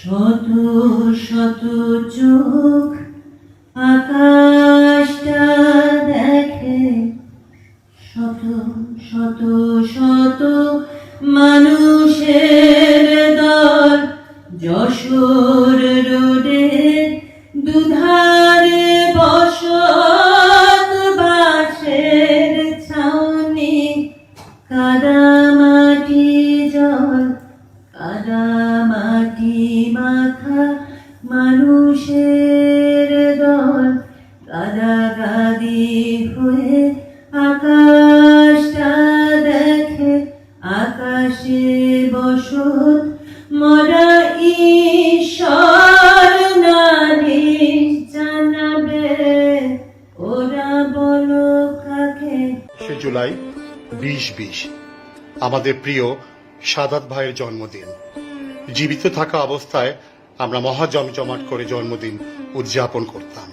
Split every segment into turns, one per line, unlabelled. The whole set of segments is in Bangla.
শত শত চোখ আকাশটা দেখে, শত শত শত মানুষের দল যশোর রোডে দুধারে বসত বাঁশের ছাউনি, কাদামাটি জল, কাদামাটি মাখা মানুষের দল গাদাগাদি হয়ে আকাশটা দেখে। আকাশে বসত মরা ঈশ্বর নালিশ জানাবে, ওরা বলো কাকে।
জুলাই 2020 আমাদের প্রিয় সাদাত ভাইয়ের জন্মদিন। জীবিত থাকা অবস্থায় আমরা মহা জমজমাট করে জন্মদিন উদযাপন করতাম।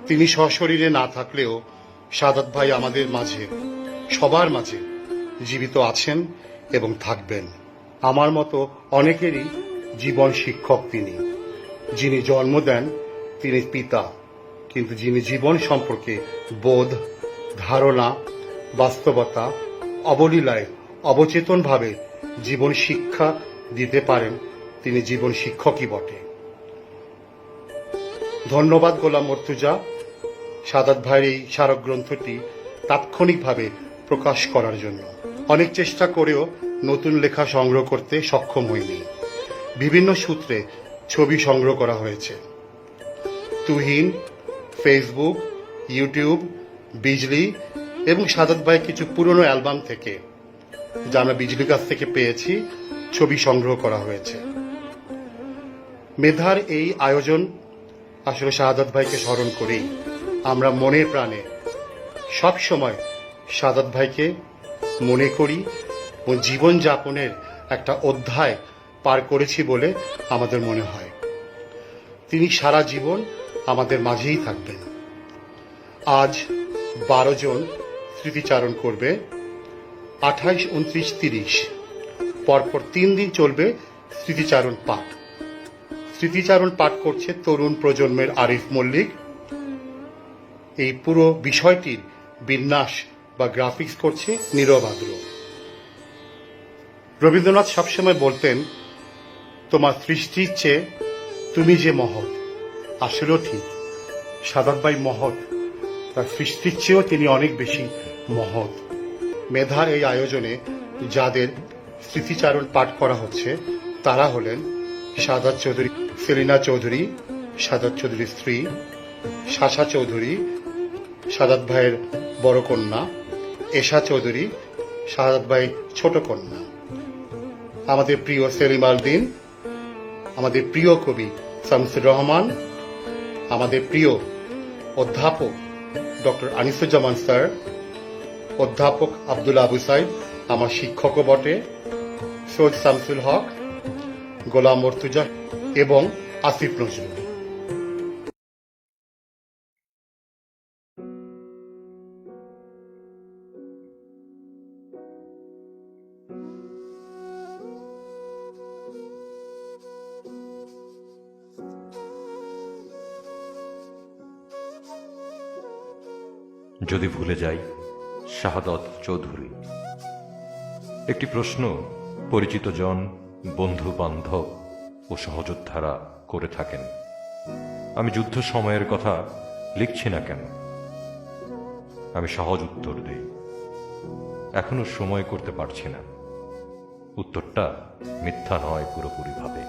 তিনি সশরীরে না থাকলেও সাদাত ভাই আমাদের মাঝে, সবার মাঝে জীবিত আছেন এবং থাকবেন। আমার মতো অনেকেরই জীবন শিক্ষক তিনি। যিনি জন্ম দেন তিনি পিতা, কিন্তু যিনি জীবন সম্পর্কে বোধ, ধারণা, বাস্তবতা, অবলীলায় অবচেতনভাবে জীবন শিক্ষা দিতে পারেন তিনি জীবন শিক্ষকই বটে। ধন্যবাদ গোলাম মর্তুজা, সাদাত ভাইয়ের এই স্মারক গ্রন্থটি তাৎক্ষণিকভাবে প্রকাশ করার জন্য। অনেক চেষ্টা করেও নতুন লেখা সংগ্রহ করতে সক্ষম হয়নি। বিভিন্ন সূত্রে ছবি সংগ্রহ করা হয়েছে। তুহিন, ফেসবুক, ইউটিউব, বিজলি এবং সাদাত ভাইয়ের কিছু পুরনো অ্যালবাম থেকে, যা আমরা বিজলির কাছ থেকে পেয়েছি, ছবি সংগ্রহ করা হয়েছে। মেধার এই আয়োজন আসলে সাদাত ভাইকে স্মরণ করেই আমরা মনে প্রাণে সব সময় সাদাত ভাইকে মনে করি ও জীবনযাপনের একটা অধ্যায় পার করেছি বলে আমাদের মনে হয়। তিনি সারা জীবন আমাদের মাঝেই থাকবেন। আজ 12 জন স্মৃতিচারণ করবে। 28, 29, 30 পরপর 3 দিন চলবে স্মৃতিচারণ পাঠ। স্মৃতিচারণ পাঠ করছে তরুণ প্রজন্মের আরিফ মল্লিক। এই পুরো বিষয়টির বিন্যাস বা গ্রাফিক্স করছে নীরব আদ্র। রবীন্দ্রনাথ সবসময় বলতেন, তোমার সৃষ্টির চেয়ে তুমি যে মহৎ। আসলেও ঠিক, সাদাত ভাই মহৎ, তার সৃষ্টির চেয়েও তিনি অনেক বেশি মহৎ। মেধার এই আয়োজনে যাদের স্মৃতিচারণ পাঠ করা হচ্ছে তারা হলেন সাদাত চৌধুরী, সেলিনা চৌধুরী, সাদাত চৌধুরীর স্ত্রী, শাসা চৌধুরী, সাদাত ভাইয়ের বড় কন্যা, এশা চৌধুরী, সাদাত ভাই ছোট কন্যা, আমাদের প্রিয় সেলিম আলদিন, আমাদের প্রিয় কবি শামসুর রহমান, আমাদের প্রিয় অধ্যাপক ডক্টর আনিসুজ্জামান স্যার, অধ্যাপক আব্দুল আবু সাইদ, আমার শিক্ষকও বটে, সৈয়দ শামসুল হক, গোলাম মর্তুজা এবং আসিফ নজরুল।
যদি ভুলে যাই শাহাদত চৌধুরী। একটি প্রশ্ন পরিচিত জন, বন্ধু বান্ধব ও সহযোদ্ধারা করে থাকেন। আমি যুদ্ধ সময়ের কথা লিখছি না কেন? আমি সহজ উত্তর দেই, এখনো সময় করতে পারছি না। উত্তরটা মিথ্যা নয় পুরোপুরিভাবে।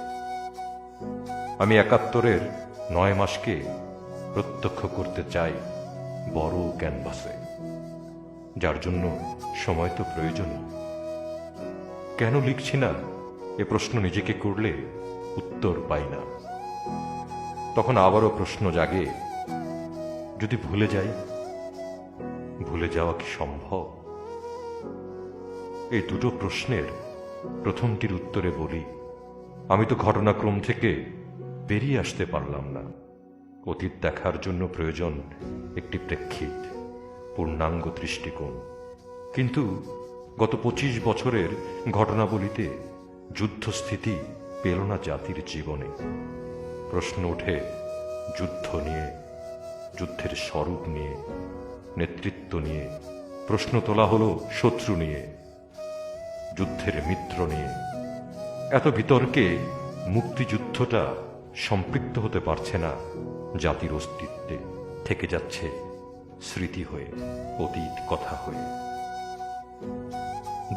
আমি ৭১-এর ৯ মাসকে প্রত্যক্ষ করতে চাই বড় ক্যানভাসে, যার জন্য সময় তো প্রয়োজনই। কেন লিখছি না এ প্রশ্ন নিজেকে করলে উত্তর পাই না। তখন আবারও প্রশ্ন জাগে, যদি ভুলে যাই, ভুলে যাওয়া কি সম্ভব? এই দুটো প্রশ্নের প্রথমটির উত্তরে বলি, আমি তো ঘটনাক্রম থেকে বেরিয়ে আসতে পারলাম না। অতীত দেখার জন্য প্রয়োজন একটি প্রেক্ষিত, পূর্ণাঙ্গ দৃষ্টিকোণ। কিন্তু গত 25 বছরের ঘটনাবলিতে যুদ্ধস্থিতি পেল না জাতির জীবনে। প্রশ্ন ওঠে যুদ্ধ নিয়ে, যুদ্ধের স্বরূপ নিয়ে, নেতৃত্ব নিয়ে। প্রশ্ন তোলা হলো শত্রু নিয়ে, যুদ্ধের মিত্র নিয়ে। এত বিতর্কে মুক্তিযুদ্ধটা সম্পৃক্ত হতে পারছে না জাতির অস্তিত্বে, থেকে যাচ্ছে স্মৃতি হয়ে, অতীত কথা হয়ে।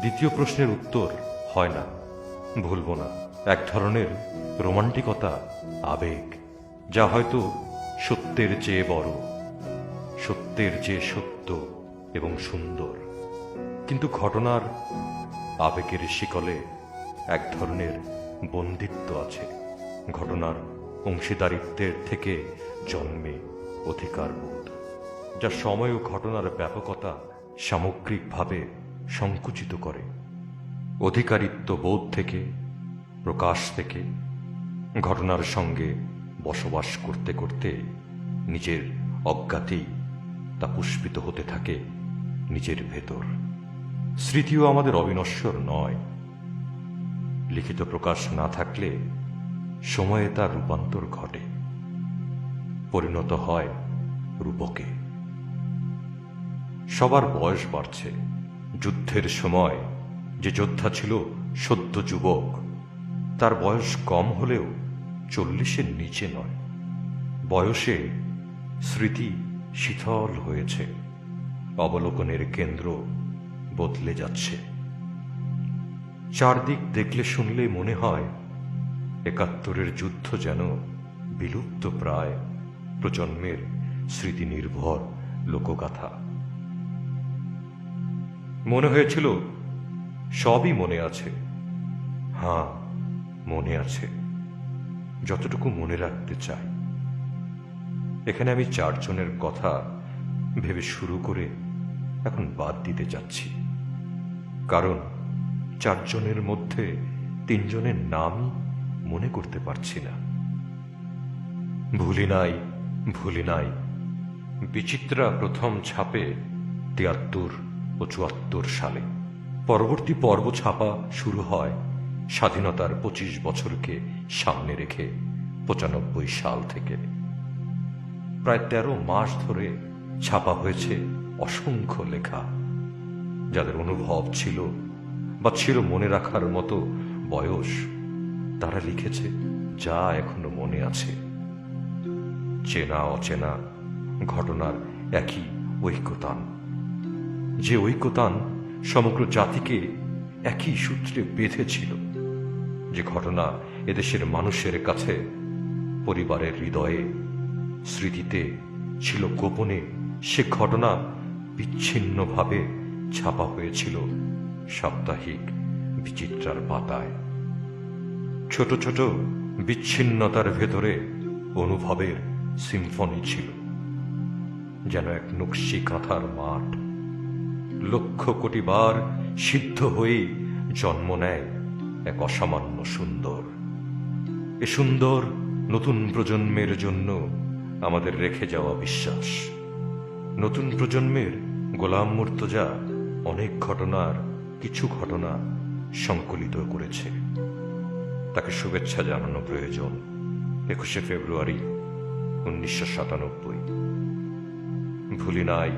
দ্বিতীয় প্রশ্নের উত্তর হয় না, ভুলব না, এক ধরনের রোমান্টিকতা, আবেগ, যা হয়তো সত্যের চেয়ে বড়, সত্যের চেয়ে সত্য এবং সুন্দর। কিন্তু ঘটনার আবেগের শিকলে এক ধরনের বন্দিত্ব আছে। ঘটনার অংশীদারিত্বের থেকে জন্মে অধিকারবোধ, যা সময় ও ঘটনার ব্যাপকতা সামগ্রিকভাবে সংকুচিত করে। অধিকারিত্ব বোধ থেকে, প্রকাশ থেকে, ঘটনার সঙ্গে বসবাস করতে করতে নিজের অজ্ঞাতেই তা পুষ্পিত হতে থাকে নিজের ভেতর। স্মৃতিও আমাদের অবিনশ্বর নয়। লিখিত প্রকাশ না থাকলে সময়ে তার রূপান্তর ঘটে, পরিণত হয় রূপকে। সবার বয়স বাড়ছে। যুদ্ধের সময় যে যোদ্ধা ছিল সদ্য যুবক, তার বয়স কম হলেও 40-এর নিচে নয়। বয়সে স্মৃতি শিথল হয়েছে, অবলোকনের কেন্দ্র বদলে যাচ্ছে। চারদিক দেখলে শুনলে মনে হয় ৭১-এর যুদ্ধ যেন বিলুপ্ত প্রায় প্রজন্মের স্মৃতি নির্ভর লোকগাথা। মনে হয়েছিল সবই মনে আছে। হ্যাঁ, মনে আছে, যতটুকু মনে রাখতে চাই। এখানে আমি 4 জনের কথা ভেবে শুরু করে এখন বাদ দিতে যাচ্ছি, কারণ 4 জনের মধ্যে 3 জনের নামই মনে করতে পারছি না। ভুলি নাই, ভুলি নাই বিচিত্রা প্রথম ছাপে ৭৩ ও ৭৪ সালে। পরবর্তী পর্ব ছাপা শুরু হয় স্বাধীনতার 25 বছরকে সামনে রেখে ৯৫ সাল থেকে। প্রায় 13 মাস ধরে ছাপা হয়েছে অসংখ্য লেখা, যাদের অনুভব ছিল বা ছিল মনে রাখার মতো বয়স। তারা লিখেছে যা এখনো মনে আছে। চেনা অচেনা ঘটনার একই ঐক্যতান, যে ঐক্যতান সমগ্র জাতিকে একই সূত্রে বেঁধেছিল। যে ঘটনা এদেশের মানুষের কাছে, পরিবারের হৃদয়ে, স্মৃতিতে ছিল গোপনে, সে ঘটনা বিচ্ছিন্নভাবে ছাপা হয়েছিল সাপ্তাহিক বিচিত্রার পাতায়। ছোট ছোট বিচ্ছিন্নতার ভেতরে অনুভবের সিম্ফনি ছিল, যেন এক নকশি কাঁথার মাঠ। লক্ষ কোটি বার সিদ্ধ হয়েই জন্ম নেয় এক অসামান্য সুন্দর। এ সুন্দর নতুন প্রজন্মের জন্য আমাদের রেখে যাওয়া বিশ্বাস। নতুন প্রজন্মের গোলাম মুর্তজা অনেক ঘটনার কিছু ঘটনা সংকলিত করেছে। তাকে শুভেচ্ছা জানানো প্রয়োজন। ২১শে ফেব্রুয়ারি ১৯৯৭। ভুলি নাই,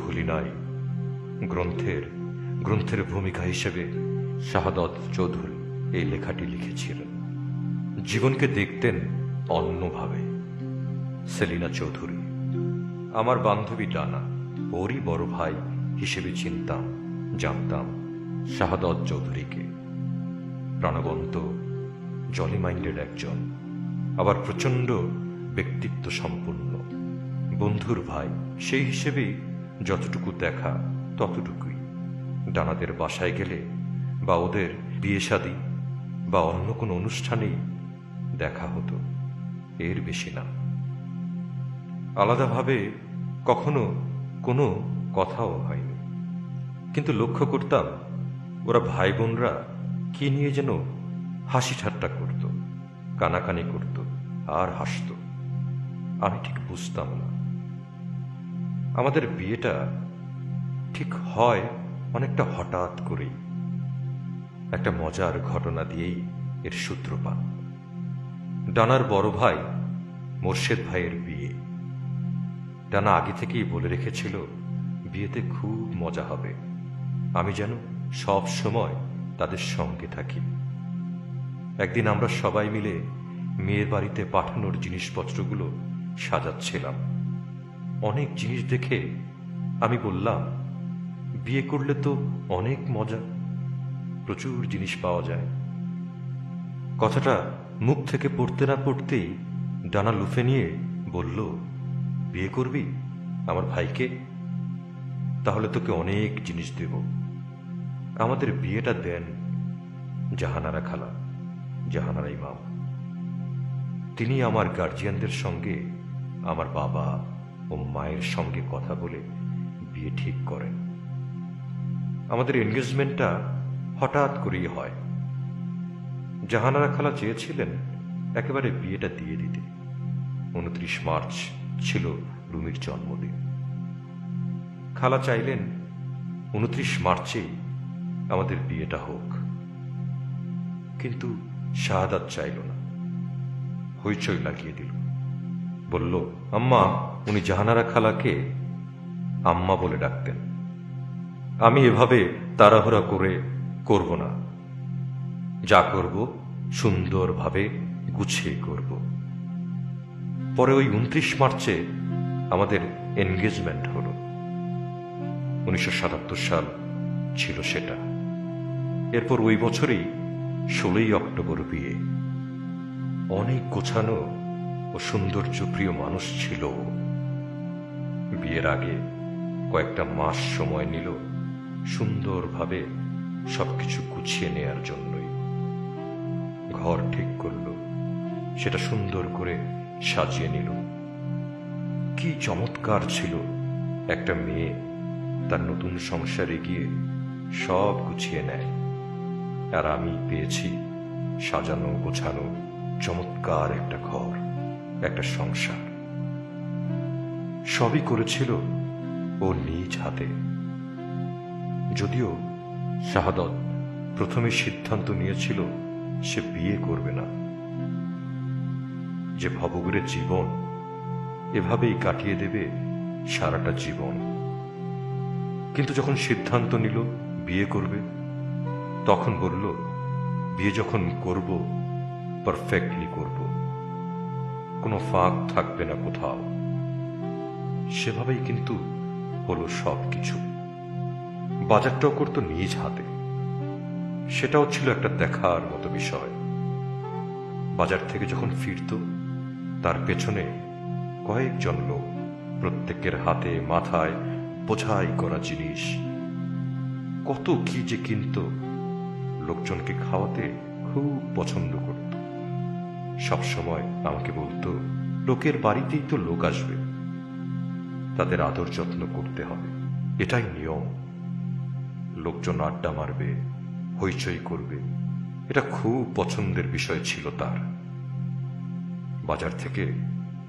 ভুলি নাই গ্রন্থের ভূমিকা হিসেবে শাহাদত চৌধুরী এই লেখাটি লিখেছিলেন। জীবনকে দেখতেন অন্যভাবে সেলিনা চৌধুরী। আমার বান্ধবী ডানা, ওরই বড় ভাই হিসেবে চিনতাম, জানতাম শাহাদত চৌধুরীকে। প্রাণবন্ত, জলি মাইন্ডেড একজন, আবার প্রচণ্ড ব্যক্তিত্ব সম্পন্ন। বন্ধুর ভাই, সেই হিসেবেই যতটুকু দেখা ততটুকুই। ডানাদের বাসায় গেলে বা ওদের বিয়ে শাদী বা অন্য কোনো অনুষ্ঠানেই দেখা হতো, এর বেশি না। আলাদাভাবে কখনো কোনো কথাও হয়নি, কিন্তু লক্ষ্য করতাম ওরা ভাই বোনরা কি নিয়ে যেন হাসি ঠাট্টা করত, কানাকানি করত আর হাসত। আমি ঠিক বুঝতাম না। আমাদের বিয়েটা ঠিক হয় অনেকটা হঠাৎ করেই, একটা মজার ঘটনা দিয়েই এর সূত্রপাত। ডানার বড় ভাই মোর্শেদ ভাইয়ের বিয়ে। ডানা আগে থেকেই বলে রেখেছিল বিয়েতে খুব মজা হবে, আমি যেন সব সময় তাদের সঙ্গে থাকি। একদিন আমরা সবাই মিলে মেয়ের বাড়িতে পাঠানোর জিনিসপত্রগুলো সাজাচ্ছিলাম। অনেক জিনিস দেখে আমি বললাম, বিয়ে করলে তো অনেক মজা, প্রচুর জিনিস পাওয়া যায়। কথাটা মুখ থেকে পড়তে না পড়তেই ডানা লুফে নিয়ে বলল, বিয়ে করবি আমার ভাইকে? তাহলে তোকে অনেক জিনিস দেব। আমাদের বিয়েটা দেন জাহানারা খালা, জাহানারা ইমাম। তিনি আমার গার্জিয়ানদের সঙ্গে, আমার বাবা ও মায়ের সঙ্গে কথা বলে বিয়ে ঠিক করেন। আমাদের এনগেজমেন্টটা হঠাৎ করেই হয়। জাহানারা খালা চেয়েছিলেন একেবারে বিয়েটা দিয়ে দিতে। 29 মার্চ ছিল রুমির জন্মদিন। খালা চাইলেন 29 মার্চেই আমাদের বিয়েটা হোক, কিন্তু শাহাদাত চাইল না। হইচই লাগিয়ে দিল, বলল, আম্মা, উনি জাহানারা খালাকে আম্মা বলে ডাকতেন, আমি এভাবে তাড়াহুড়া করে করব না, যা করব সুন্দরভাবে গুছিয়ে করব। পরে ওই 29 মার্চে আমাদের এনগেজমেন্ট হল। 1977 সাল ছিল সেটা। এরপর ওই বছরই 16ই অক্টোবর বিয়ে। অনেক গোছানো ও সৌন্দর্য প্রিয় মানুষ ছিল ও। বিয়ের আগে কয়েকটা মাস সময় নিল সুন্দরভাবে সবকিছু গুছিয়ে নেয়ার জন্যই। ঘর ঠিক করল, সেটা সুন্দর করে সাজিয়ে নিল। কি চমৎকার ছিল একটা মেয়ে তার নতুন সংসারে গিয়ে সব গুছিয়ে নেয়। আর আমি পেয়েছি সাজানো গোছানো চমৎকার একটা ঘর, একটা সংসার। সবই করেছিল ও নিজ হাতে। যদিও শাহাদত প্রথমে সিদ্ধান্ত নিয়েছিল সে বিয়ে করবে না, যে ভবঘুরের জীবন এভাবেই কাটিয়ে দেবে সারাটা জীবন। কিন্তু যখন সিদ্ধান্ত নিল বিয়ে করবে, তখন বলল, বিয়ে যখন করব পারফেক্টলি করব, কোনো ফাঁক থাকবে না কোথাও। সেভাবেই কিন্তু হলো সব কিছু। বাজারটাও করতো নিজ হাতে। সেটাও ছিল একটা দেখার মতো বিষয়। বাজার থেকে যখন ফিরত, তার পেছনে কয়েকজন লোক, প্রত্যেকের হাতে মাথায় বোঝাই করা জিনিস। কত কি যে কিনত। লোকজনকে খাওয়াতে খুব পছন্দ করত। সবসময় আমাকে বলতো, লোকের বাড়িতেই তো লোক আসবে, তাদের আদর যত্ন করতে হবে, এটাই নিয়ম। লোকজন আড্ডা মারবে, হইচই করবে, এটা খুব পছন্দের বিষয় ছিল তার। বাজার থেকে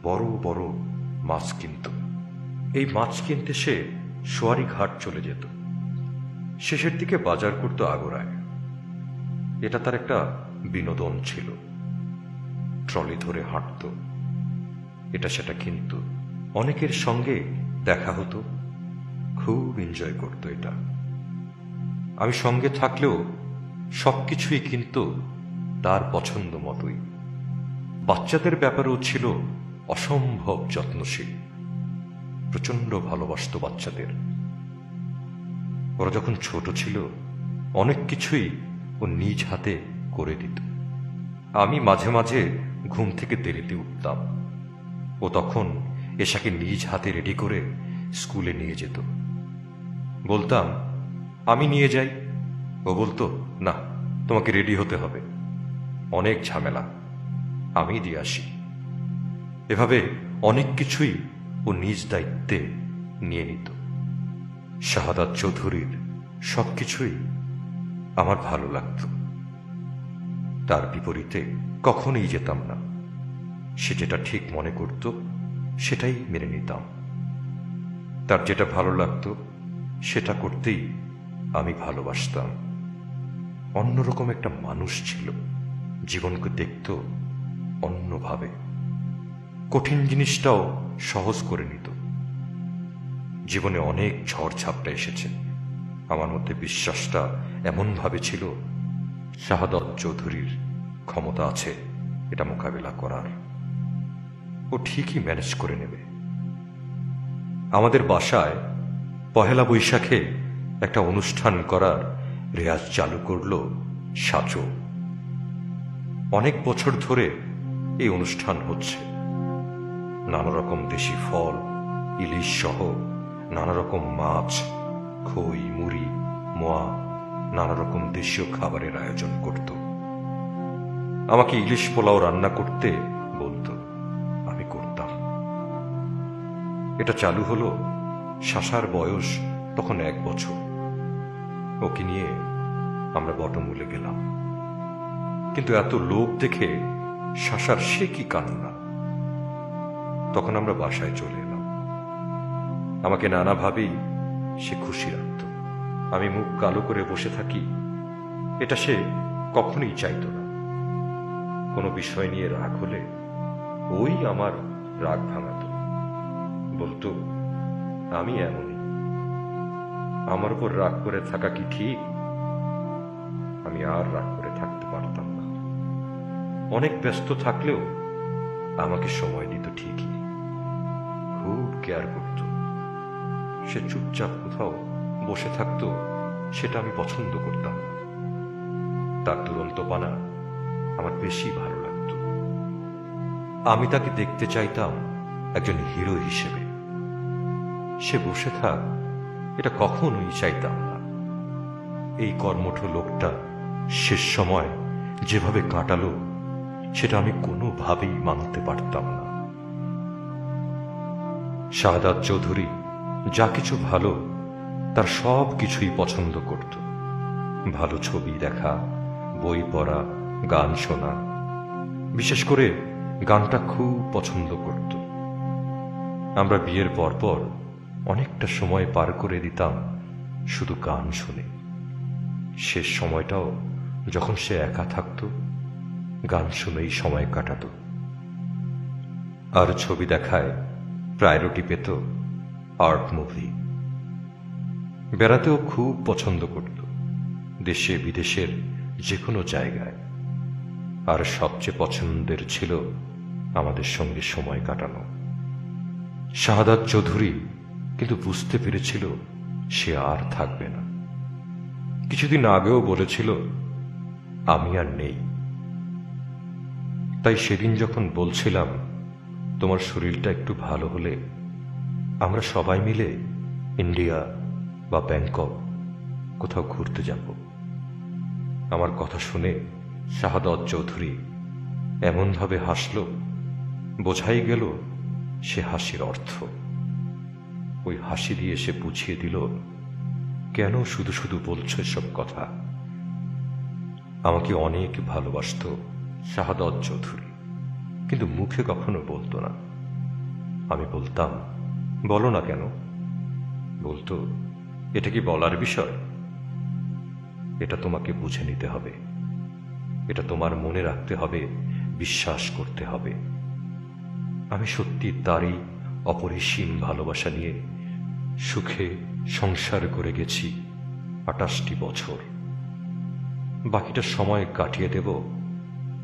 বড় বড় মাছ কিনত। এই মাছ কিনতে সে সোয়ারি ঘাট চলে যেত। শেষের দিকে বাজার করত আগোড়ায়। এটা তার একটা বিনোদন ছিল। ট্রলি ধরে হাঁটত, এটা সেটা কিনত। অনেকের সঙ্গে দেখা হতো, খুব এনজয় করত এটা। আমি সঙ্গে থাকলেও সবকিছুই কিন্তু তার পছন্দ মতোই। বাচ্চাদের ব্যাপারেও ছিল অসম্ভব যত্নশীল। প্রচন্ড ভালোবাসত বাচ্চাদের। ওরা যখন ছোট ছিল অনেক কিছুই ও নিজ হাতে করে দিত। আমি মাঝে মাঝে ঘুম থেকে দেরিতে উঠতাম। ও তখন এশাকে নিজ হাতে রেডি করে স্কুলে নিয়ে যেত। বলতাম, আমি নিয়ে যাই। ও বলতো, না, তোমাকে রেডি হতে হবে, অনেক ঝামেলা, আমি দিয়ে আসি। এভাবে অনেক কিছুই ও নিজ দায়িত্বে নিয়ে নিত। শাহাদাত চৌধুরীর সবকিছুই আমার ভালো লাগত। তার বিপরীতে কখনোই যেতাম না। সে যেটা ঠিক মনে করত সেটাই মেনে নিতাম। তার যেটা ভালো লাগতো সেটা করতেই আমি ভালোবাসতাম। অন্যরকম একটা মানুষ ছিল, জীবনকে দেখত অন্যভাবে, কঠিন জিনিসটাও সহজ করে নিত। জীবনে অনেক ঝড় ঝাপটা এসেছে, আমার মধ্যে বিশ্বাসটা এমনভাবে ছিল শাহাদাত চৌধুরীর ক্ষমতা আছে এটা মোকাবিলা করার। ও ঠিকই ম্যানেজ করে নেবে। আমাদের বাসায় পহেলা বৈশাখে একটা অনুষ্ঠান করার রেয়াজ চালু করল সাচো। অনেক বছর ধরে এই অনুষ্ঠান হচ্ছে। নানা রকম দেশি ফল, ইলিশ সহ নানা রকম মাছ, খই, মুড়ি, মোয়া, নানা রকম দেশীয় খাবারের আয়োজন করত। আমাকে ইলিশ পোলাও রান্না করতে বলতো, আমি করতাম। এটা চালু হলো, শাসার বয়স তখন 1 বছর। ওকে নিয়ে আমরা বটমূলে গেলাম, কিন্তু এত লোক দেখে শাসার সে কি কান্না। তখন আমরা বাসায় চলে এলাম। আমাকে নানাভাবেই সে খুশি রাখত। আমি মুখ কালো করে বসে থাকি, এটা সে কখনোই চাইত না। কোনো বিষয় নিয়ে রাগ হলে ওই আমার রাগ ভাঙাত, বলতো আমি এমনই, আমার উপর রাগ করে থাকা কি ঠিক? আমি আর রাগ করে থাকতে পারতাম না। অনেক ব্যস্ত থাকলেও আমাকে সময় দিত ঠিকই, খুব কেয়ার করত। সে চুপচাপ কোথাও বসে থাকতো, সেটা আমি পছন্দ করতাম না। তার দুরন্তপনা আমার বেশি ভালো লাগত। আমি তাকে দেখতে চাইতাম একজন হিরো হিসেবে। সে বসে থাক, এটা কখনোই চাইতাম না। এই কর্মঠ লোকটা শেষ সময় যেভাবে কাটালো, সেটা আমি কোনোভাবেই মানতে পারতাম না। শাহাদাত চৌধুরী যা কিছু ভালো, তার সব কিছুই পছন্দ করত। ভালো ছবি দেখা, বই পড়া, গান শোনা, বিশেষ করে গানটা খুব পছন্দ করত। আমরা বিয়ের পরপর অনেকটা সময় পার করে দিতাম শুধু গান শুনে। শেষ সময়টাও যখন সে একা থাকত, গান শুনেই সময় কাটাত। আর ছবি দেখায় প্রায়োরিটি পেত আর্ট মুভি। বেড়াতেও খুব পছন্দ করত, দেশে বিদেশের যে কোনো জায়গায়। আর সবচেয়ে পছন্দের ছিল আমাদের সঙ্গে সময় কাটানো। শাহাদাত চৌধুরী কিন্তু বুঝতে পেরেছিল সে আর থাকবে না। কিছুদিন আগেও বলেছিল আমি আর নেই। তাই সেদিন যখন বলছিলাম তোমার শরীরটা একটু ভালো হলে আমরা সবাই মিলে ইন্ডিয়া বা ব্যাংকক কোথাও ঘুরতে যাব, আমার কথা শুনে শাহাদাত চৌধুরী এমনভাবে হাসল, বোঝাই গেল সে হাসির অর্থ। ওই হাসি দিয়ে সে বুঝিয়ে দিল কেন শুধু শুধু বলছো এসব কথা। আমাকে অনেক ভালোবাসত শাহাদাত চৌধুরী, কিন্তু মুখে কখনো বলতো না। আমি বলতাম বলো না কেন? বলতো এটা কি বলার বিষয়? এটা তোমাকে বুঝে নিতে হবে, এটা তোমার মনে রাখতে হবে, বিশ্বাস করতে হবে। আমি সত্যি তারই অপরিসীম ভালোবাসা নিয়ে সুখে সংসার করে গেছি 28টি বছর। বাকিটা সময় কাটিয়ে দেব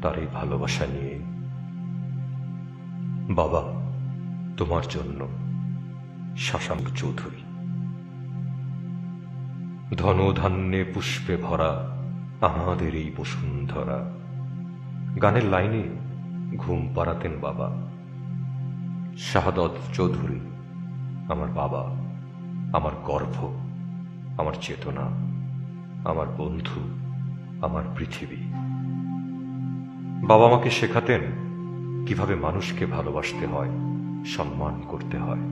তার এই ভালোবাসা নিয়ে। বাবা, তোমার জন্য, শশাঙ্ক চৌধুরী। ধনধান্যে পুষ্পে ভরা আমাদের এই বসুন্ধরা। গানের লাইনে ঘুম পাড়াতেন বাবা। শাহাদাত চৌধুরী আমার বাবা, আমার গর্ব, আমার চেতনা, আমার বন্ধু, আমার পৃথিবী। বাবা আমাকে শেখাতেন কিভাবে মানুষকে ভালোবাসতে হয়, সম্মান করতে হয়।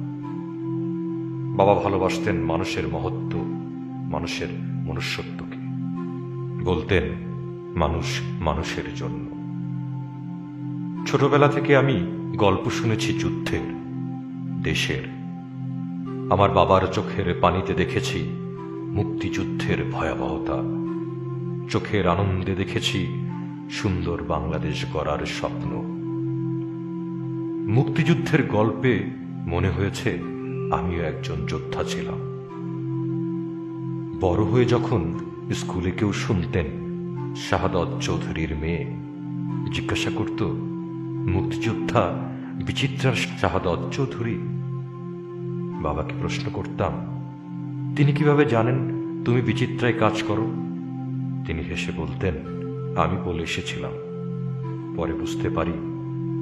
বাবা ভালোবাসতেন মানুষের মহত্ব, মানুষের মনুষ্যত্বকে। বলতেন মানুষ মানুষের জন্য। ছোটবেলা থেকে আমি গল্প শুনেছি যুদ্ধের, দেশের। আমার বাবার চোখের পানিতে দেখেছি মুক্তিযুদ্ধের ভয়াবহতা, চোখের আনন্দে দেখেছি সুন্দর বাংলাদেশ গড়ার স্বপ্ন। মুক্তিযুদ্ধের গল্পে মনে হয়েছে আমিও একজন যোদ্ধা ছিলাম। বড় হয়ে যখন স্কুলে কেউ শুনতেন শাহাদত চৌধুরীর মেয়ে, জিজ্ঞাসা করত, মুক্তিযোদ্ধা বিচিত্রার শাহাদত চৌধুরী? বাবাকে প্রশ্ন করতাম, তিনি কিভাবে জানেন তুমি বিচিত্রায় কাজ করো? তিনি হেসে বলতেন, আমি বলে এসেছিলাম। পরে বুঝতে পারি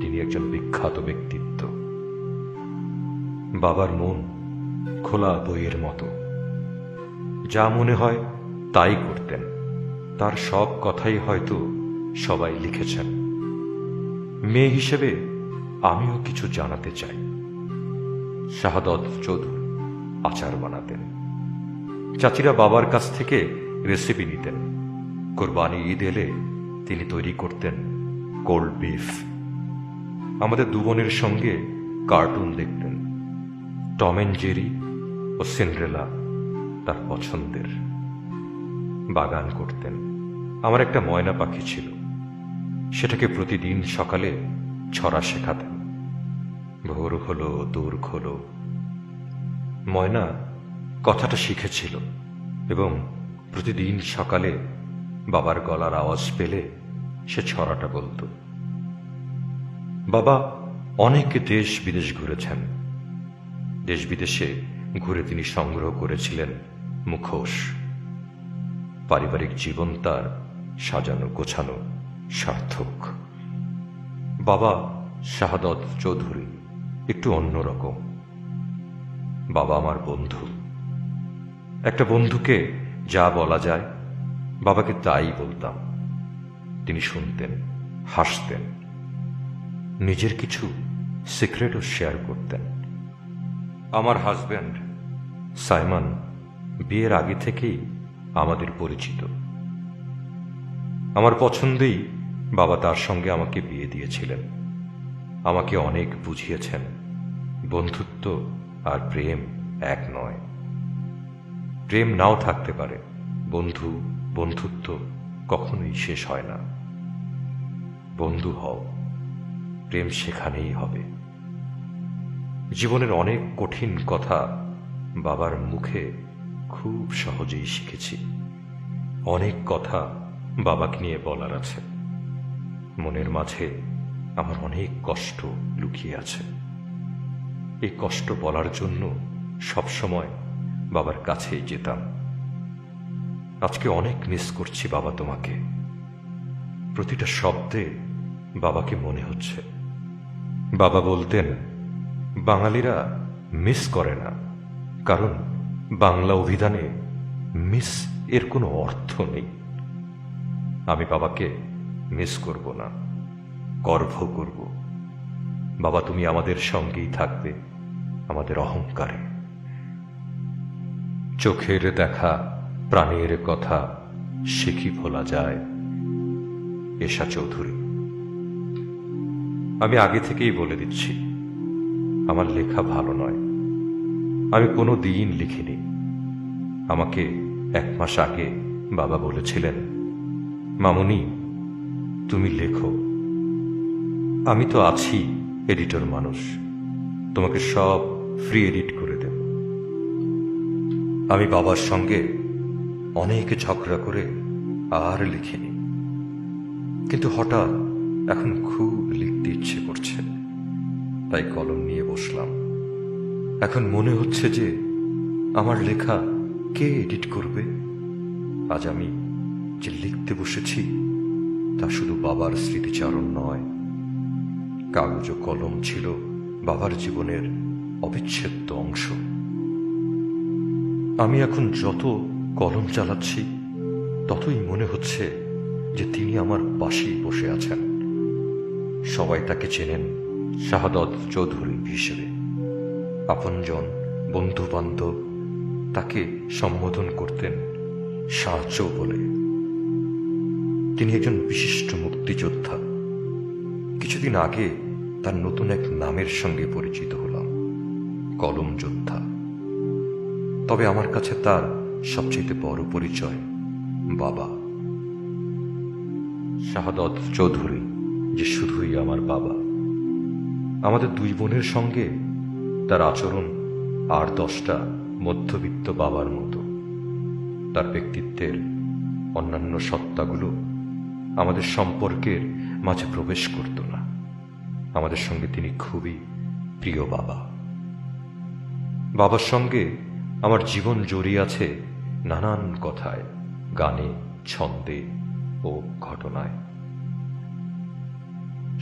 তিনি একজন বিখ্যাত ব্যক্তিত্ব। বাবার মন খোলা বইয়ের মতো, যা মনে হয় তাই করতেন। তার সব কথাই হয়তো সবাই লিখেছেন। মেয়ে হিসেবে আমিও কিছু জানাতে চাই। শাহাদত চৌধুরী আচার বানাতেন। চাচিরা বাবার কাছ থেকে রেসিপি নিতেন। কোরবানি ঈদ এলে তিনি তৈরি করতেন কোল্ড বিফ। আমাদের দু বোনের সঙ্গে কার্টুন দেখতেন। টম অ্যান্ড জেরি ও সিন্ড্রেলা তার পছন্দের। বাগান করতেন। আমার একটা ময়না পাখি ছিল, সেটাকে প্রতিদিন সকালে ছড়া শেখাতেন। ভোর হলো, দূর হলো। ময়না কথাটা শিখেছিল এবং প্রতিদিন সকালে বাবার গলার আওয়াজ পেলে সে ছড়াটা বলত। বাবা অনেক দেশ বিদেশ ঘুরেছেন। দেশ বিদেশে ঘুরে তিনি সংগ্রহ করেছিলেন মুখোশ। পারিবারিক জীবন তার সাজানো গোছানো সার্থক। বাবা শাহাদত চৌধুরী একটু অন্যরকম। বাবা আমার বন্ধু। একটা বন্ধুকে যা বলা যায় বাবাকে তাই বলতাম। তিনি শুনতেন, হাসতেন, নিজের কিছু সিক্রেটও শেয়ার করতেন। আমার হাজব্যান্ড সাইমন বিয়ের আগে থেকেই আমাদের পরিচিত। আমার পছন্দেই বাবা তার সঙ্গে আমাকে বিয়ে দিয়েছিলেন। আমাকে অনেক বুঝিয়েছেন, বন্ধুত্ব আর প্রেম এক নয়। প্রেম নাও থাকতে পারে, বন্ধুত্ব কখনোই শেষ হয় না। বন্ধু হও, প্রেম সেখানেই হবে। জীবনের অনেক কঠিন কথা বাবার মুখে খুব সহজেই শিখেছি। অনেক কথা বাবাকে নিয়ে বলার আছে। মনের মাঝে আমার অনেক কষ্ট লুকিয়ে আছে। এই কষ্ট বলার জন্য সবসময় বাবার কাছেই যেতাম। আজকে অনেক মিস করছি বাবা তোমাকে। প্রতিটা শব্দে বাবাকে মনে হচ্ছে। বাবা বলতেন, বাঙালিরা মিস করে না, কারণ বাংলা অভিধানে মিস এর কোনো অর্থ নেই। আমি বাবাকে মিস করব না, গর্ব করব। বাবা তুমি আমাদের সঙ্গেই থাকবে, আমাদের অহংকারে। চোখের দেখা, প্রাণের কথা সে কি ভোলা যায়? এশা চৌধুরী। আমি আগে থেকেই বলে দিচ্ছি, আমার লেখা ভালো নয়। আমি কোনো দিন লিখিনি। আমাকে 1 মাস আগে বাবা বলেছিলেন, মামুনি তুমি লেখো। আমি তো আছি এডিটর মানুষ, তোমাকে সব ফ্রি এডিট করে দেব। আমি বাবার সঙ্গে অনেক ঝগড়া করে আর লিখিনি, কিন্তু হঠাৎ এখন খুব লিখতে ইচ্ছে করছে, তাই কলম নিয়ে বসলাম। এখন মনে হচ্ছে যে আমার লেখা কে এডিট করবে? আজ আমি যে লিখতে বসেছি তা শুধু বাবার স্মৃতিচারণ নয়। কাগজ ও কলম ছিল বাবার জীবনের অবিচ্ছেদ্য অংশ। আমি এখন যত কলম চালাচ্ছি ততই মনে হচ্ছে যে তিনি আমার পাশেই বসে আছেন। সবাই তাকে চেনেন শাহাদত চৌধুরী হিসেবে। আপনজন, বন্ধু বান্ধব তাকে সম্বোধন করতেন শাহচৌ বলে। তিনি একজন বিশিষ্ট মুক্তিযোদ্ধা। কিছুদিন আগে তার নতুন এক নামের সঙ্গে পরিচিত হলাম, কলম যোদ্ধা। তবে আমার কাছে তার সবচেয়ে বড় পরিচয় বাবা। শাহাদত চৌধুরী যে শুধুই আমার বাবা। আমাদের দুই বোনের সঙ্গে তার আচরণ আর 10টা মধ্যবিত্ত বাবার মতো। তার ব্যক্তিত্বের অন্যান্য সত্তাগুলো আমাদের সম্পর্কের মাঝে প্রবেশ করত না। আমাদের সঙ্গে তিনি খুবই প্রিয় বাবা। বাবার সঙ্গে আমার জীবন জড়িয়ে আছে নানান কথায়, গানে, ছন্দে ও ঘটনায়।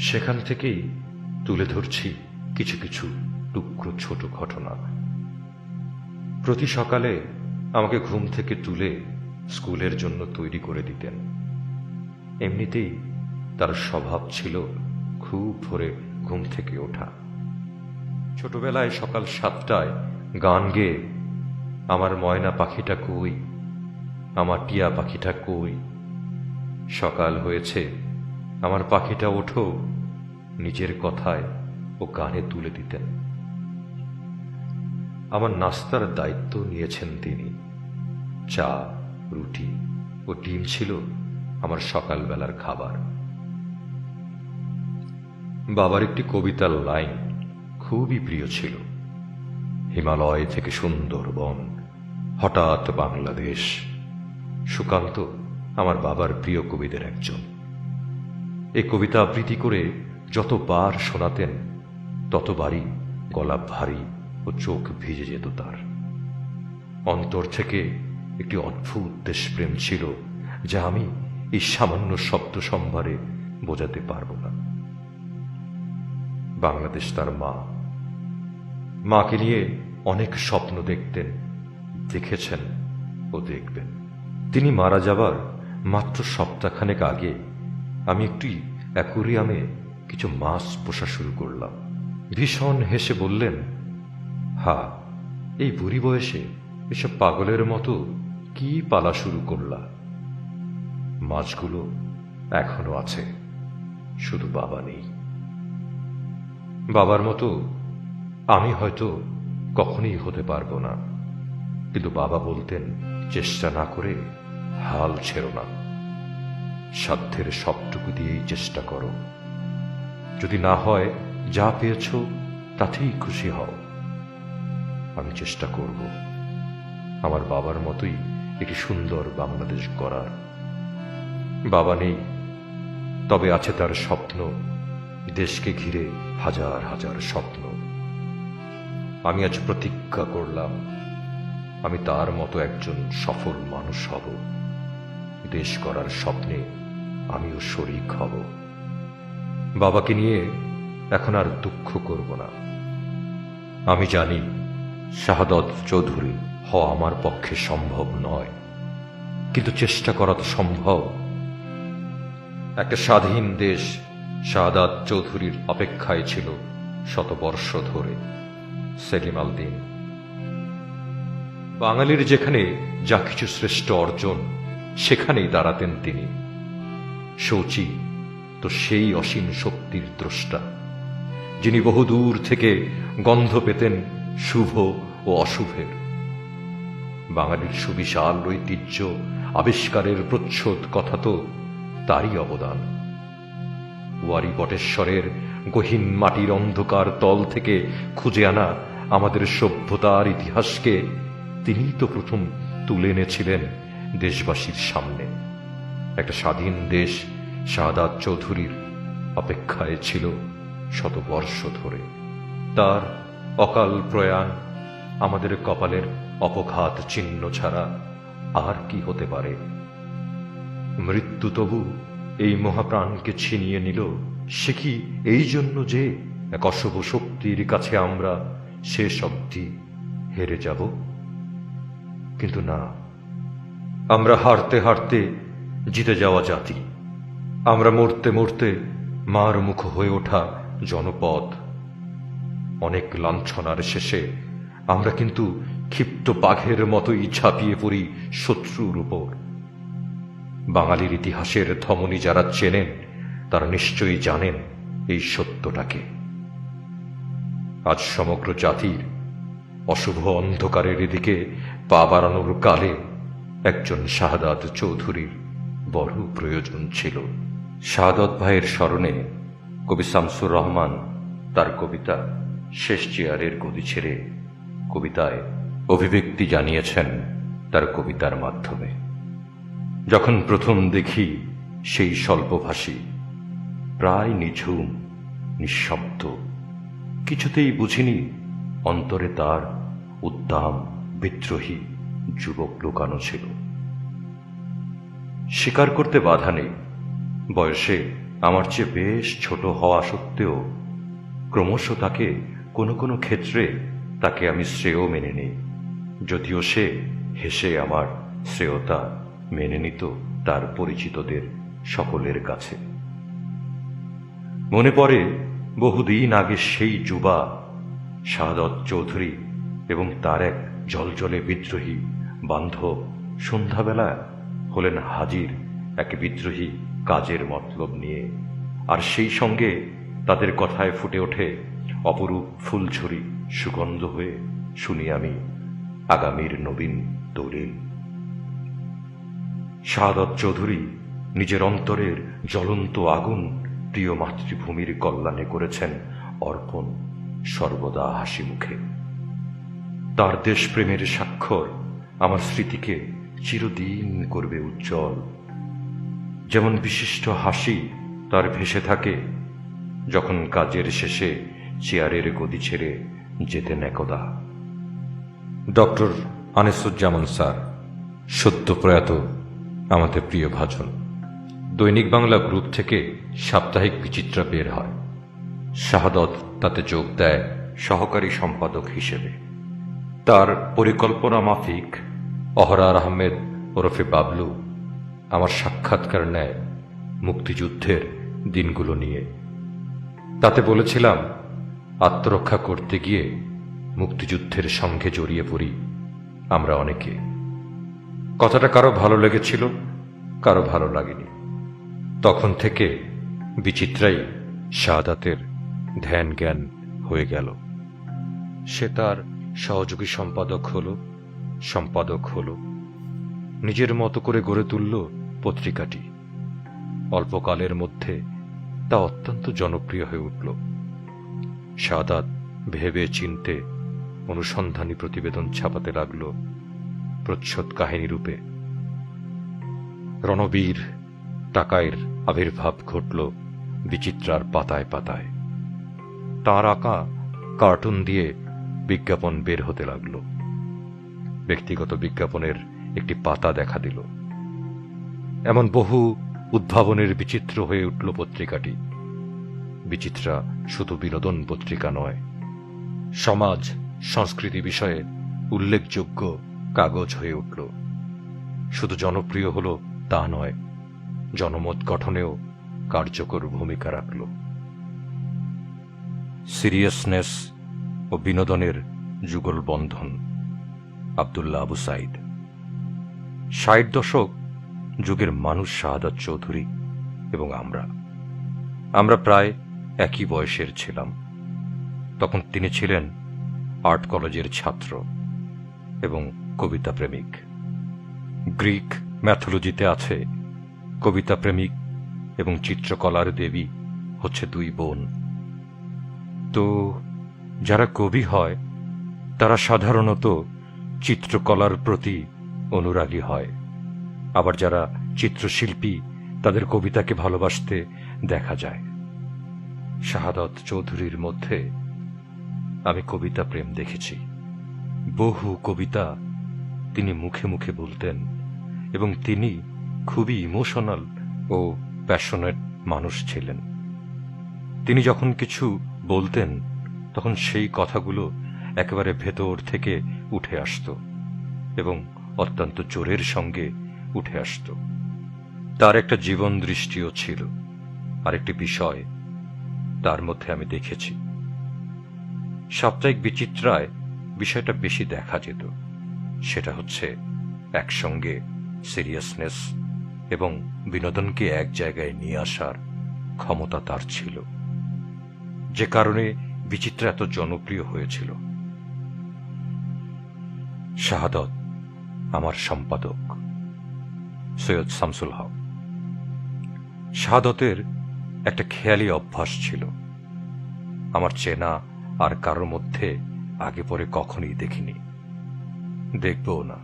সেখান থেকেই তুলে ধরছি কিছু কিছু টুকরো ছোট ঘটনা। প্রতি সকালে আমাকে ঘুম থেকে তুলে স্কুলের জন্য তৈরি করে দিতেন। এমনিতেই তার স্বভাব ছিল খুব ভোরে ঘুম থেকে ওঠা। ছোটবেলায় সকাল 7টায় গান গেয়ে আমার ময়না পাখিটা কই, আমার টিয়া পাখিটা কই, সকাল হয়েছে আমার পাখিটা ওঠো, নিজের কথায় ও গানে তুলে দিতেন। আমার নাস্তার দায়িত্ব নিয়েছেন তিনি। চা, রুটি ও ডিম ছিল আমার সকালবেলার খাবার। বাবার একটি কবিতার লাইন খুবই প্রিয় ছিল, হিমালয় থেকে সুন্দরবন, হঠাৎ বাংলাদেশ। সুকান্ত আমার বাবার প্রিয় কবিদের একজন। এই কবিতা আবৃত্তি করে যতবার শোনাতেন ততবারই গলা ভারী ও চোখ ভিজে যেত তার। অন্তর থেকে একটি অদ্ভুত দেশপ্রেম ছিল যা আমি এই সামান্য শব্দ সম্ভারে বোঝাতে পারব না। বাংলাদেশ তার মা। মাকে নিয়ে অনেক স্বপ্ন দেখতেন, দেখেছেন ও দেখবেন। তিনি মারা যাবার মাত্র সপ্তাহখানেক আগে আমি একটি অ্যাকোরিয়ামে কিছু মাছ পোষা শুরু করলাম। ভীষণ হেসে বললেন, হা, এই বুড়ি বয়সে এসব পাগলের মতো কি পালা শুরু করলা? মাছগুলো এখনো আছে, শুধু বাবা নেই। বাবার মতো আমি হয়তো কখনোই হতে পারবো না, কিন্তু বাবা বলতেন, চেষ্টা না করে হাল ছেড়ো না, সাধ্যের সবটুকু দিয়েই চেষ্টা করো। যদি না হয়, যা পেয়েছ তাতেই খুশি হও। আমি চেষ্টা করব আমার বাবার মতোই একটি সুন্দর বাংলাদেশ গড়ার। বাবা নেই, তবে আছে তার স্বপ্ন, দেশকে ঘিরে হাজার হাজার স্বপ্ন। আমি আজ প্রতিজ্ঞা করলাম, আমি তার মতো একজন সফল মানুষ হব। দেশ গড়ার স্বপ্নে আমিও শরিক হব। বাবাকে নিয়ে এখন আর দুঃখ করব না। আমি জানি শাহাদত চৌধুরী হওয়া আমার পক্ষে সম্ভব নয়, কিন্তু চেষ্টা করা তো সম্ভব। একটা স্বাধীন দেশ শাহাদাত চৌধুরীর অপেক্ষায় ছিল শতবর্ষ ধরে। সেলিম আল দীন। বাঙালির যেখানে যা কিছু শ্রেষ্ঠ অর্জন, সেখানেই দাঁড়াতেন তিনি। শৌচি তো সেই অসীম শক্তির দ্রষ্টা, যিনি বহুদূর থেকে গন্ধ পেতেন শুভ ও অশুভের। বাঙালির সুবিশাল ঐতিহ্য আবিষ্কারের প্রচ্ছদ কথা তো তারই অবদান। ওয়ারি বটেশ্বরের গহীন মাটির অন্ধকার তল থেকে খুঁজে আনা আমাদের সভ্যতার ইতিহাসকে তিনিই তো প্রথম তুলে এনেছিলেন দেশবাসীর সামনে। একটা স্বাধীন দেশ শাহাদাত চৌধুরীর অপেক্ষায় ছিল শতবর্ষ ধরে। তার অকাল প্রয়াণ আমাদের কপালের অপঘাত চিহ্ন ছাড়া আর কি হতে পারে? মৃত্যু তবু এই মহাপ্রাণকে ছিনিয়ে নিল, সে কি এই জন্য যে এক অশুভ শক্তির কাছে আমরা শেষ অবধি হেরে যাব? কিন্তু না, আমরা হারতে হারতে জিতে যাওয়া জাতি। আমরা মরতে মরতে মার মুখ হয়ে ওঠা জনপদ। অনেক লাঞ্ছনার শেষে আমরা কিন্তু ক্ষিপ্ত বাঘের মতোই ঝাঁপিয়ে পড়ি শত্রুর উপর। বাঙালির ইতিহাসের ধমনী যারা চেনেন তারা নিশ্চয়ই জানেন এই সত্যটাকে। আজ সমগ্র জাতির অশুভ অন্ধকারের দিকে পা বাড়ানোর কালে একজন শাহাদাত চৌধুরীর বড় প্রয়োজন ছিল। শাহাদত ভাইয়ের স্মরণে কবি শামসুর রহমান তার কবিতা শেষ চেয়ারের গদি ছেড়ে কবিতায় অভিব্যক্তি জানিয়েছেন তার কবিতার মাধ্যমে। যখন প্রথম দেখি সেই স্বল্পভাষী, প্রায় নিঝুম, নিঃশব্দ, কিছুতেই বুঝিনি অন্তরে তার উদ্দাম বিদ্রোহী যুবক লুকানো ছিল। স্বীকার করতে বাধা নেই, বয়সে আমার চেয়ে বেশ ছোট হওয়া সত্ত্বেও ক্রমশ তাকে কোনো কোনো ক্ষেত্রে তাকে আমি শ্রেয় মেনে নিই, যদিও সে হেসে আমার শ্রেয়তা মেনে নিত তার পরিচিতদের সকলের কাছে। মনে পড়ে বহুদিন আগে সেই যুবা শাহাদত চৌধুরী এবং তার এক জলজলে বিদ্রোহী বান্ধব সন্ধ্যাবেলা হলেন হাজির এক বিদ্রোহী কাজের মতলব নিয়ে, আর সেই সঙ্গে তাদের কথায় ফুটে ওঠে অপরূপ ফুলঝুরি সুগন্ধ হয়ে শুনি আমি আগামীর নবীন দলিল। শাহাদত চৌধুরী নিজের অন্তরের জ্বলন্ত আগুন প্রিয় মাতৃভূমির কল্যাণে করেছেন অর্পণ সর্বদা হাসি মুখে। তার দেশপ্রেমের স্বাক্ষর আমার স্মৃতিকে চিরদিন করবে উজ্জ্বল। যেমন বিশিষ্ট হাসি তার ভেসে থাকে যখন কাজের শেষে চেয়ারের গদি ছেড়ে যেতেন একদা। ডক্টর আনিসুজ্জামান স্যার সদ্য প্রয়াত আমাদের প্রিয় ভাজন। দৈনিক বাংলা গ্রুপ থেকে সাপ্তাহিক বিচিত্রা বের হয়। শাহাদত তাতে যোগ দেয় সহকারী সম্পাদক হিসেবে। তার পরিকল্পনা মাফিক অহরার আহমেদ ওরফে বাবলু আমার সাক্ষাৎকার নেয় মুক্তিযুদ্ধের দিনগুলো নিয়ে। তাতে বলেছিলাম, আত্মরক্ষা করতে গিয়ে মুক্তিযুদ্ধের সঙ্গে জড়িয়ে পড়ি আমরা অনেকে। কথাটা কারো ভালো লেগেছিল, কারো ভালো লাগেনি। তখন থেকে বিচিত্রাই শাহাদাতের ধ্যান জ্ঞান হয়ে গেল। সে তার সহযোগী সম্পাদক হলো, নিজের মতো করে গড়ে তুলল পত্রিকাটি। অল্পকালের মধ্যে তা অত্যন্ত জনপ্রিয় হয়ে উঠল। শাহাদাত ভেবে চিনতে অনুসন্ধানী প্রতিবেদন ছাপাতে লাগল প্রচ্ছদ কাহিনী রূপে। রণবীর টাকায়ের আবির্ভাব ঘটল বিচিত্রার পাতায় পাতায়। তার আঁকা কার্টুন দিয়ে বিজ্ঞাপন বের হতে লাগল। ব্যক্তিগত বিজ্ঞাপনের একটি পাতা দেখা দিল। এমন বহু উদ্ভাবনের বিচিত্র হয়ে উঠল পত্রিকাটি। বিচিত্রা শুধু বিনোদন পত্রিকা নয়, সমাজ সংস্কৃতি বিষয়ে উল্লেখযোগ্য কাগজ হয়ে উঠল। শুধু জনপ্রিয় হল তা নয়, জনমত গঠনেও কার্যকর ভূমিকা রাখল। সিরিয়াসনেস ও বিনোদনের যুগল বন্ধন। আব্দুল্লাহ আবু সাইদ। ৬০ দশক যুগের মানুষ শাহাদত চৌধুরী এবং আমরা প্রায় একই বয়সের ছিলাম। তখন তিনি ছিলেন আর্ট কলেজের ছাত্র এবং কবিতা প্রেমিক। গ্রিক ম্যাথোলজিতে আছে কবিতা প্রেমিক এবং চিত্রকলার দেবী হচ্ছে দুই বোন। তো যারা কবি হয় তারা সাধারণত চিত্রকলার প্রতি অনুরাগী হয়, আবার যারা চিত্রশিল্পী তাদের কবিতাকে ভালোবাসতে দেখা যায়। শাহাদত চৌধুরীর মধ্যে আমি কবিতা প্রেম দেখেছি। বহু কবিতা তিনি মুখে মুখে বলতেন এবং তিনি খুবই ইমোশনাল ও প্যাশনেট মানুষ ছিলেন। তিনি যখন কিছু বলতেন তখন সেই কথাগুলো একেবারে ভেতর থেকে উঠে আসত এবং অত্যন্ত জোরের সঙ্গে উঠে আসত। তার একটা জীবন দৃষ্টিও ছিল। আরেকটি বিষয় তার মধ্যে আমি দেখেছি, সাপ্তাহিক বিচিত্রায় বিষয়টা বেশি দেখা যেত। সেটা হচ্ছে একসঙ্গে সিরিয়াসনেস এবং বিনোদনকে এক জায়গায় নিয়ে আসার ক্ষমতা তার ছিল, যে কারণে বিচিত্রা এত জনপ্রিয় হয়েছিল। শাহাদত আমার সম্পাদক সৈয়দ শামসুল হক। শাহাদতের একটা খেয়ালি অভ্যাস ছিল। আমার চেনা আর কারোর মধ্যে আগে পরে কখনই দেখিনি, দেখবও না।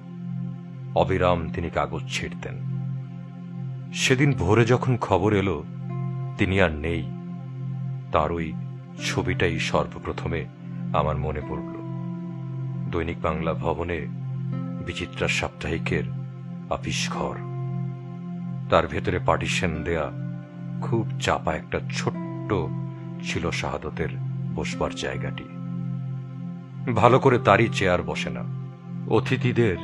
অবিরাম তিনি কাগজ ছিঁড়তেন। সেদিন ভোরে যখন খবর এলো তিনি আর নেই, তার ওই ছবিটাই সর্বপ্রথমে আমার মনে পড়ল। দৈনিক বাংলা ভবনে বিচিত্রা সাপ্তাহিকের আপিস ঘর, তার ভেতরে পার্টিশন দেয়া খুব চাপা একটা ছোট্ট ছিল শাহাদতের বসবার জায়গাটি। ভালো করে তারই চেয়ার বসে না, অতিথিদের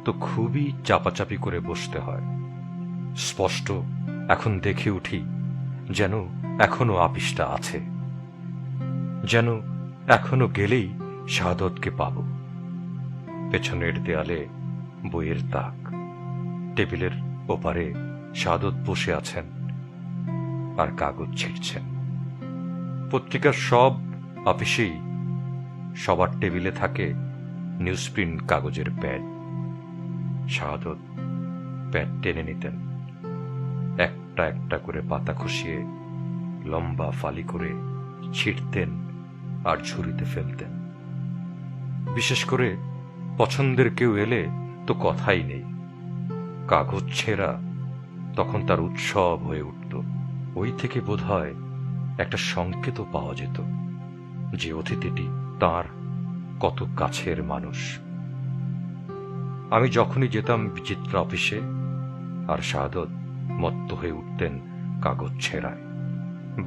তো খুবই চাপাচাপি করে বসতে হয়। স্পষ্ট এখন দেখে উঠি যেন এখনো আপিসটা আছে, যেন এখনো গেলেই শাহাদতকে পাব। পেছনের দেয়ালে বইয়ের তাক, টেবিলের ওপারে শাহাদত বসে আছেন আর কাগজ ছিঁড়ছেন। পত্রিকার সব আপিসেই সবার টেবিলে থাকে নিউজ প্রিন্ট কাগজের প্যাড। শাহাদত প্যাড টেনে নিতেন, একটা একটা করে পাতা খসিয়ে লম্বা ফালি করে ছিঁড়তেন আর ঝুড়িতে ফেলতেন। বিশেষ করে পছন্দের কেউ এলে তো কথাই নেই, কাগজ ছেঁড়া তখন তার উৎসব হয়ে উঠত। ওই থেকে বোধহয় একটা সংকেতও পাওয়া যেত যে অতিথিটি তার কত কাছের মানুষ। আমি যখনই যেতাম বিচিত্রা অফিসে আর শাহাদত মত্ত হয়ে উঠতেন কাগজ ছেঁড়ায়,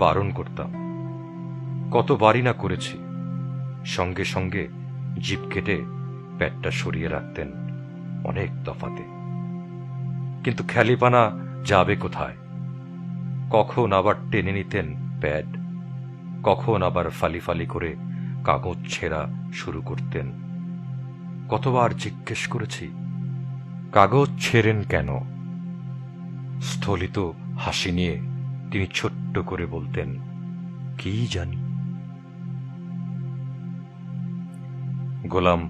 বারণ করতাম, কতবারই না করেছি। সঙ্গে সঙ্গে জিভ কেটে প্যাডটা সরিয়ে রাখতেন অনেক তফাতে। কিন্তু খ্যালিপানা যাবে কোথায়? কখন আবার টেনে নিতেন প্যাড, কখন আবার ফালি ফালি করে কাগজ ছেঁড়া শুরু করতেন। কতবার জিজ্ঞেস করেছি, কাগজ ছেড়েন কেন? স্থলিত হাসি নিয়ে তিনি ছোট্ট করে বলতেন, কি জানি। গোলাম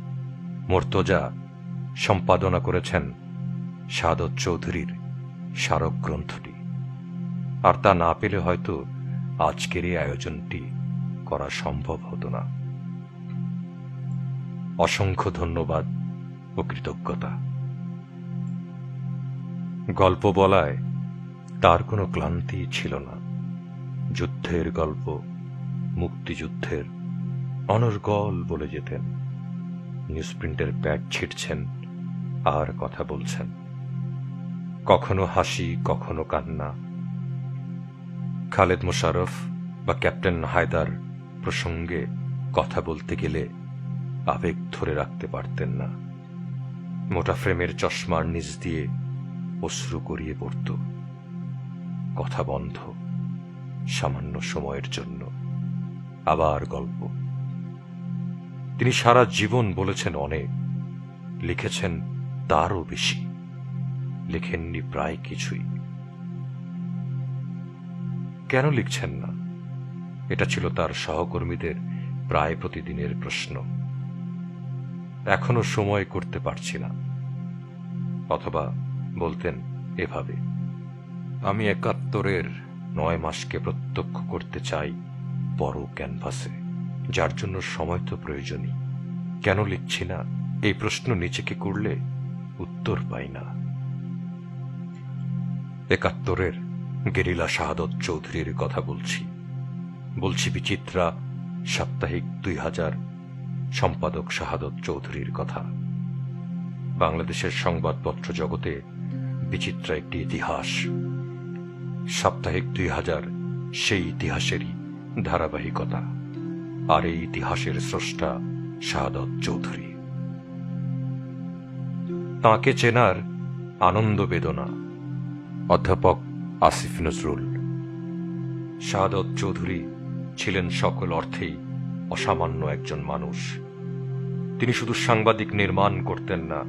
মোর্তজা সম্পাদনা করেছেন শাহাদত চৌধুরীর স্মারক গ্রন্থটি, আর তা না পেলে হয়তো আজকের এই আয়োজনটি করা সম্ভব হতো না। অসংখ্য ধন্যবাদ ও কৃতজ্ঞতা। গল্প বলায় তার কোনো ক্লান্তি ছিল না। যুদ্ধের গল্প, মুক্তিযুদ্ধের অনর্গল বলে যেতেন। নিউজপ্রিন্টের প্যাড ছিঁড়ছেন আর কথা বলছেন, কখনো হাসি কখনো কান্না। খালেদ মোশাররফ বা ক্যাপ্টেন হায়দার প্রসঙ্গে কথা বলতে গেলে আবেগ ধরে রাখতে পারতেন না। মোটা ফ্রেমের চশমার নিচ দিয়ে অশ্রু গড়িয়ে পড়ত। কথা বন্ধ, সামান্য সময়ের জন্য আবার গল্প। তিনি সারা জীবন বলেছেন অনেক, লিখেছেন তারও বেশি, লেখেননি প্রায় কিছুই। কেন লিখছেন না? এটা ছিল তার সহকর্মীদের প্রায় প্রতিদিনের প্রশ্ন। এখনো সময় করতে পারছি না, অথবা বলতেন এভাবে, আমি ৭১-এর ৯ মাসকে প্রত্যক্ষ করতে চাই বড় ক্যানভাসে, যার জন্য সময় তো প্রয়োজনই। কেন লিখছি না এই প্রশ্ন নিজেকে করলে উত্তর পাই না। ৭১-এর গেরিলা শাহাদত চৌধুরীর কথা বলছি বিচিত্রা সাপ্তাহিক ২০০০ সম্পাদক শাহাদত চৌধুরীর কথা। বাংলাদেশের সংবাদপত্র জগতে বিচিত্রা একটি ইতিহাস। সাপ্তাহিক ২০০০ সেই ইতিহাসেরই ধারাবাহিকতা, আর এই ইতিহাসের স্রষ্টা শাহাদত চৌধুরী। তাঁকে চেনার আনন্দ বেদনা। অধ্যাপক আসিফ নজরুল। শাহাদত চৌধুরী ছিলেন সকল অর্থেই অসামান্য একজন মানুষ। তিনি শুধু সাংবাদিক নির্মাণ করতেন না,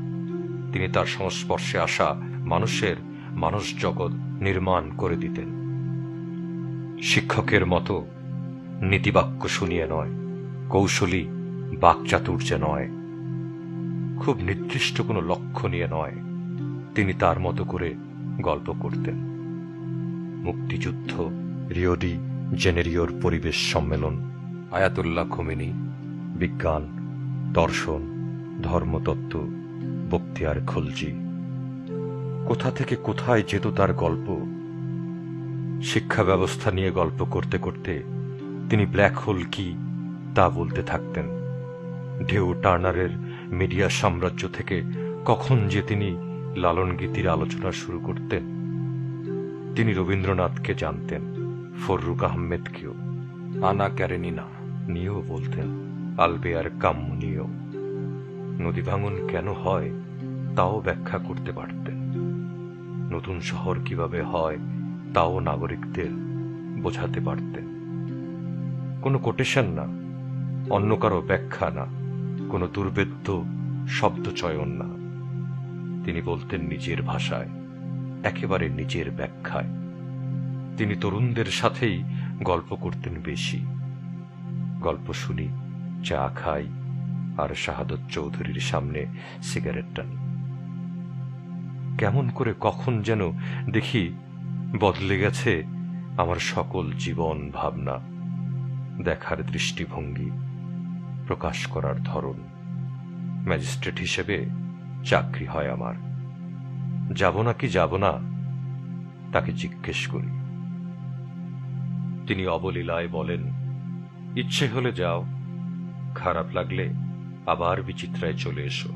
তিনি তার সংস্পর্শে আসা মানুষের মানস জগৎ নির্মাণ করে দিতেন। শিক্ষকের মতো নীতিবাক্য শুনিয়ে নয়, কৌশলী বাকচাতুর্যে নয়, খুব নির্দিষ্ট কোনো লক্ষ্য নিয়ে নয়, তিনি তার মতো করে গল্প করতেন। মুক্তিযুদ্ধ, রিও ডি জেনেরিওর পরিবেশ সম্মেলন, আয়াতুল্লাহ খোমেনি, বিজ্ঞান, দর্শন, ধর্মতত্ত্ব, বখতিয়ার খলজি। কোথা থেকে কোথায় যেত তার গল্প। শিক্ষা ব্যবস্থা নিয়ে গল্প করতে করতে তিনি ব্ল্যাক হোল কি তা বলতে থাকতেন। ঢেউ টার্নারের মিডিয়া সাম্রাজ্য থেকে কখন যে তিনি লালন গীতির আলোচনা শুরু করতেন। তিনি রবীন্দ্রনাথকে জানতেন, ফররুখ আহমেদকেও, আনা ক্যারেনিনা নিয়েও বলতেন, আলবেয়ার কাম্য নিয়েও। নদী ভাঙন কেন হয় তাও ব্যাখ্যা করতে পারতেন। নতুন শহর কিভাবে হয় তাও নাগরিকদের বোঝাতে পারতেন। কোনো কোটেশন না, অন্য কারো ব্যাখ্যা না, কোনো দুর্বেদ্য শব্দচয়ন না। তিনি বলতেন নিজের ভাষায়, একেবারে নিজের ব্যাখ্যায়। তিনি তরুণদের সাথেই গল্প করতেন বেশি। গল্প শুনি, চা খাই, আর শাহাদত চৌধুরীর সামনে সিগারেট টানি। কেমন করে কখন যেন দেখি বদলে গেছে আমার সকল জীবন ভাবনা, দেখার দৃষ্টিভঙ্গি, প্রকাশ করার ধরন। ম্যাজিস্ট্রেট হিসেবে চাকরি হয় আমার। যাব না কি যাব না তাকে জিজ্ঞেস করি। তিনি অবলীলায় বলেন, ইচ্ছে হলে যাও, খারাপ লাগলে আবার বিচিত্রায় চলে এসো।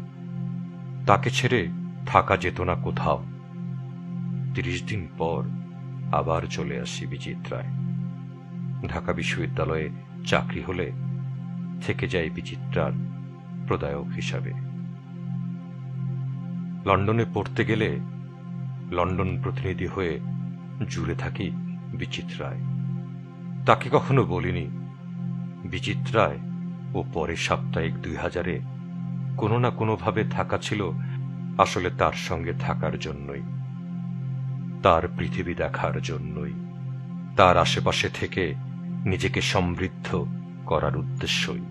তাকে ছেড়ে থাকা যেত না কোথাও। 30 দিন পর আবার চলে আসি বিচিত্রায়। ঢাকা বিশ্ববিদ্যালয়ে চাকরি হলে থেকে যাই বিচিত্রার প্রদায়ক হিসাবে। লন্ডনে পড়তে গেলে লন্ডন প্রতিনিধি হয়ে জুড়ে থাকি বিচিত্রায়। তাকে কখনো বলিনি বিচিত্রায় ও পরে সাপ্তাহিক 2000-এ কোনো না কোনোভাবে থাকা ছিল আসলে তার সঙ্গে থাকার জন্যই, তার পৃথিবী দেখার জন্যই, তার আশেপাশে থেকে নিজেকে সমৃদ্ধ করার উদ্দেশ্যই।